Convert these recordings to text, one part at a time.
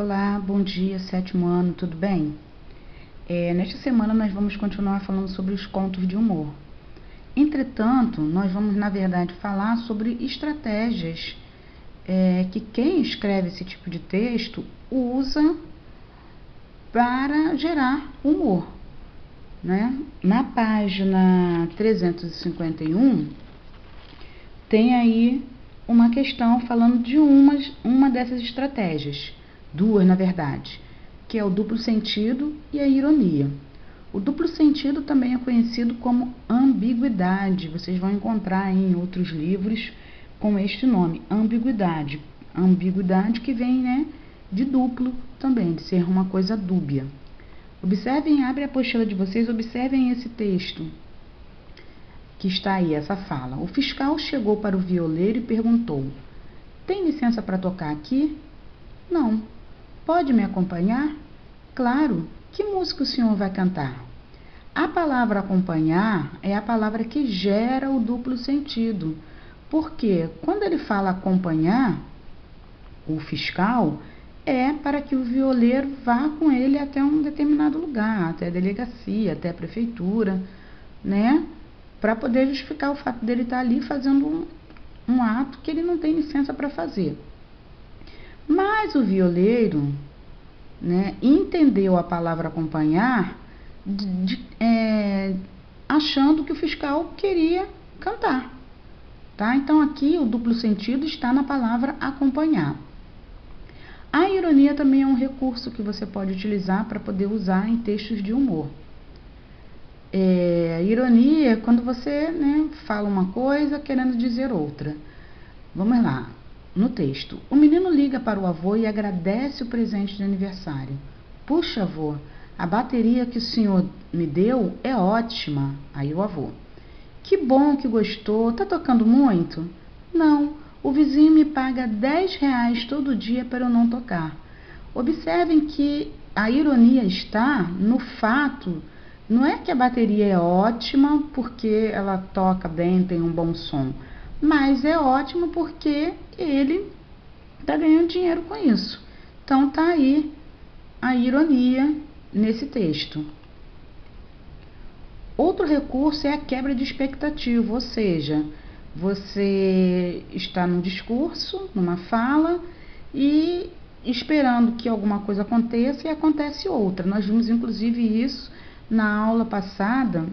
Olá, bom dia, sétimo ano, tudo bem? Nesta semana nós vamos continuar falando sobre os contos de humor. Entretanto, nós vamos, na verdade, falar sobre estratégias que quem escreve esse tipo de texto usa para gerar humor, né? Na página 351, tem aí uma questão falando de uma dessas estratégias, duas na verdade, que é o duplo sentido e a ironia. O duplo sentido também é conhecido como ambiguidade, vocês vão encontrar em outros livros com este nome, ambiguidade. Ambiguidade que vem, né, de duplo também, de ser uma coisa dúbia. Observem, abre a apostila de vocês, observem esse texto que está aí, essa fala. O fiscal chegou para o violeiro e perguntou: tem licença para tocar aqui? Não. Pode me acompanhar? Claro. Que música o senhor vai cantar? A palavra acompanhar é a palavra que gera o duplo sentido. Porque quando ele fala acompanhar, o fiscal, é para que o violeiro vá com ele até um determinado lugar, até a delegacia, até a prefeitura, né? Para poder justificar o fato dele estar ali fazendo um ato que ele não tem licença para fazer. Mas o violeiro, né, entendeu a palavra acompanhar achando que o fiscal queria cantar. Tá? Então aqui o duplo sentido está na palavra acompanhar. A ironia também é um recurso que você pode utilizar para poder usar em textos de humor. Ironia é quando você, né, fala uma coisa querendo dizer outra. Vamos lá, no texto. O menino liga para o avô e agradece o presente de aniversário. Puxa, avô, a bateria que o senhor me deu é ótima. Aí o avô: que bom que gostou, tá tocando muito? Não, o vizinho me paga R$ 10 todo dia para eu não tocar. Observem que a ironia está no fato. Não é que a bateria é ótima porque ela toca bem, tem um bom som, mas é ótimo porque ele está ganhando dinheiro com isso. Então está aí a ironia nesse texto. Outro recurso é a quebra de expectativa, ou seja, você está num discurso, numa fala, e esperando que alguma coisa aconteça e acontece outra. Nós vimos inclusive isso na aula passada,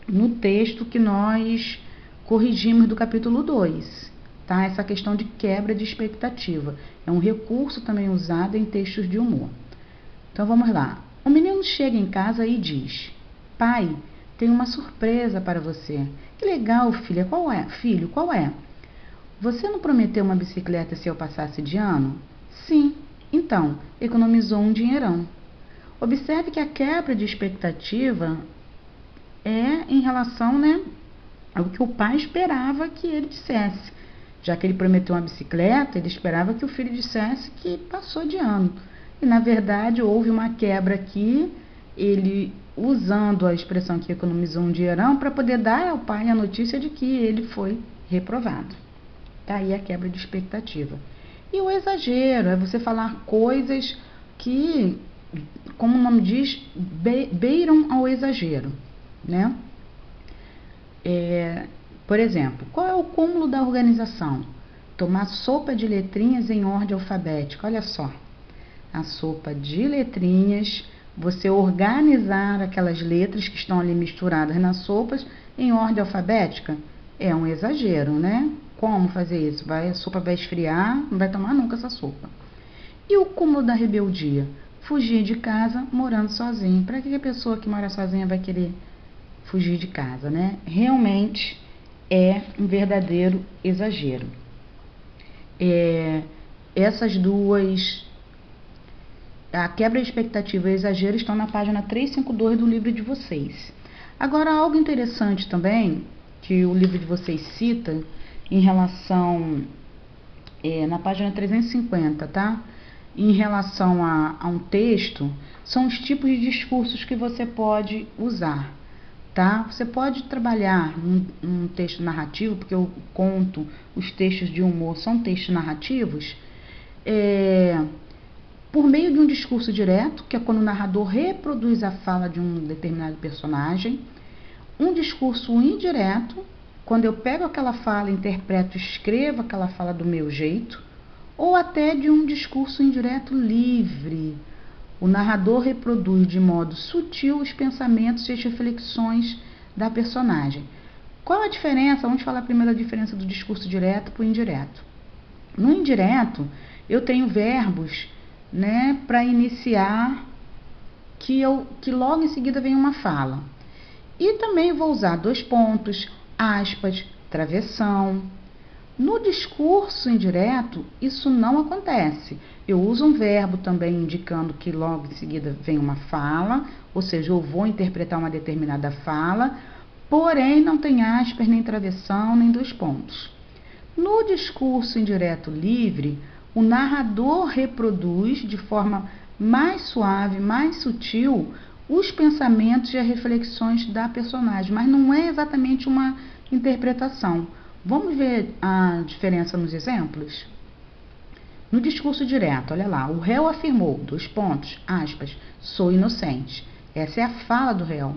no texto que nós corrigimos do capítulo 2, tá? Essa questão de quebra de expectativa. É um recurso também usado em textos de humor. Então vamos lá. O menino chega em casa e diz: pai, tenho uma surpresa para você. Que legal, filha. Qual é? Filho, qual é? Você não prometeu uma bicicleta se eu passasse de ano? Sim. Então, economizou um dinheirão. Observe que a quebra de expectativa é em relação, né, ao que o pai esperava que ele dissesse. Já que ele prometeu uma bicicleta, ele esperava que o filho dissesse que passou de ano. E, na verdade, houve uma quebra aqui, ele usando a expressão que economizou um dinheirão para poder dar ao pai a notícia de que ele foi reprovado. Tá aí a quebra de expectativa. E o exagero é você falar coisas que, como o nome diz, beiram ao exagero, né? Por exemplo, qual é o cúmulo da organização? Tomar sopa de letrinhas em ordem alfabética. Olha só, a sopa de letrinhas, você organizar aquelas letras que estão ali misturadas nas sopas em ordem alfabética, é um exagero, né? Como fazer isso? A sopa vai esfriar, não vai tomar nunca essa sopa. E o cúmulo da rebeldia? Fugir de casa morando sozinho. Para que a pessoa que mora sozinha vai querer fugir de casa, né? Realmente é um verdadeiro exagero. Essas duas, a quebra de expectativa e o exagero, estão na página 352 do livro de vocês. Agora, algo interessante também, que o livro de vocês cita, em relação, na página 350, tá? Em relação a um texto, são os tipos de discursos que você pode usar, tá? Você pode trabalhar um texto narrativo, porque eu conto, os textos de humor são textos narrativos, por meio de um discurso direto, que é quando o narrador reproduz a fala de um determinado personagem, um discurso indireto, quando eu pego aquela fala, interpreto e escrevo aquela fala do meu jeito, ou até de um discurso indireto livre. O narrador reproduz de modo sutil os pensamentos e as reflexões da personagem. Qual a diferença? Vamos falar primeiro a diferença do discurso direto para o indireto. No indireto, eu tenho verbos, né, para iniciar, que logo em seguida vem uma fala. E também vou usar dois pontos, aspas, travessão. No discurso indireto, isso não acontece. Eu uso um verbo também indicando que logo em seguida vem uma fala, ou seja, eu vou interpretar uma determinada fala, porém não tem aspas, nem travessão, nem dois pontos. No discurso indireto livre, o narrador reproduz de forma mais suave, mais sutil, os pensamentos e as reflexões da personagem, mas não é exatamente uma interpretação. Vamos ver a diferença nos exemplos? No discurso direto, olha lá, o réu afirmou, dois pontos, aspas, sou inocente. Essa é a fala do réu,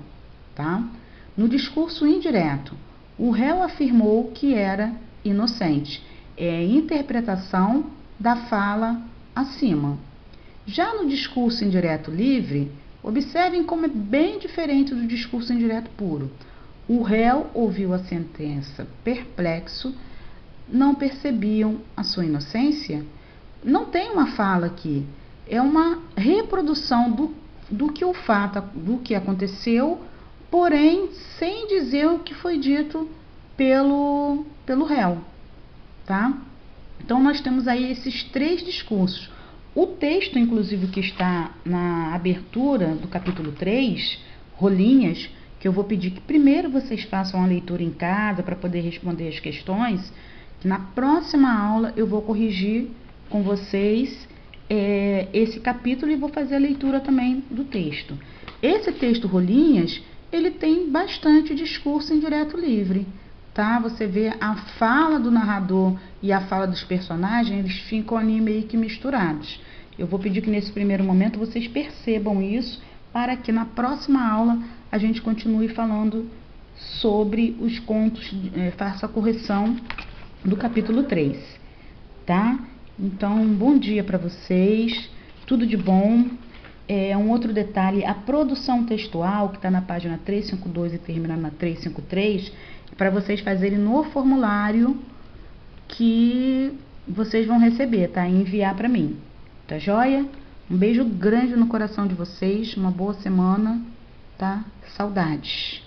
tá? No discurso indireto, o réu afirmou que era inocente. É a interpretação da fala acima. Já no discurso indireto livre, observem como é bem diferente do discurso indireto puro. O réu ouviu a sentença perplexo, não percebiam a sua inocência? Não tem uma fala aqui, é uma reprodução do que o fato, do que aconteceu, porém sem dizer o que foi dito pelo réu, tá? Então nós temos aí esses três discursos. O texto, inclusive, que está na abertura do capítulo 3, rolinhas, que eu vou pedir que primeiro vocês façam a leitura em casa para poder responder as questões, que na próxima aula eu vou corrigir com vocês esse capítulo e vou fazer a leitura também do texto. Esse texto rolinhas, ele tem bastante discurso indireto livre, tá? Você vê a fala do narrador e a fala dos personagens, eles ficam ali meio que misturados. Eu vou pedir que nesse primeiro momento vocês percebam isso, para que na próxima aula a gente continue falando sobre os contos, faça a correção do capítulo 3, tá? Então, bom dia para vocês, tudo de bom. Um outro detalhe, a produção textual, que está na página 352 e termina na 353, para vocês fazerem no formulário que vocês vão receber, tá? E enviar para mim, tá joia? Um beijo grande no coração de vocês, uma boa semana, tá? Saudades!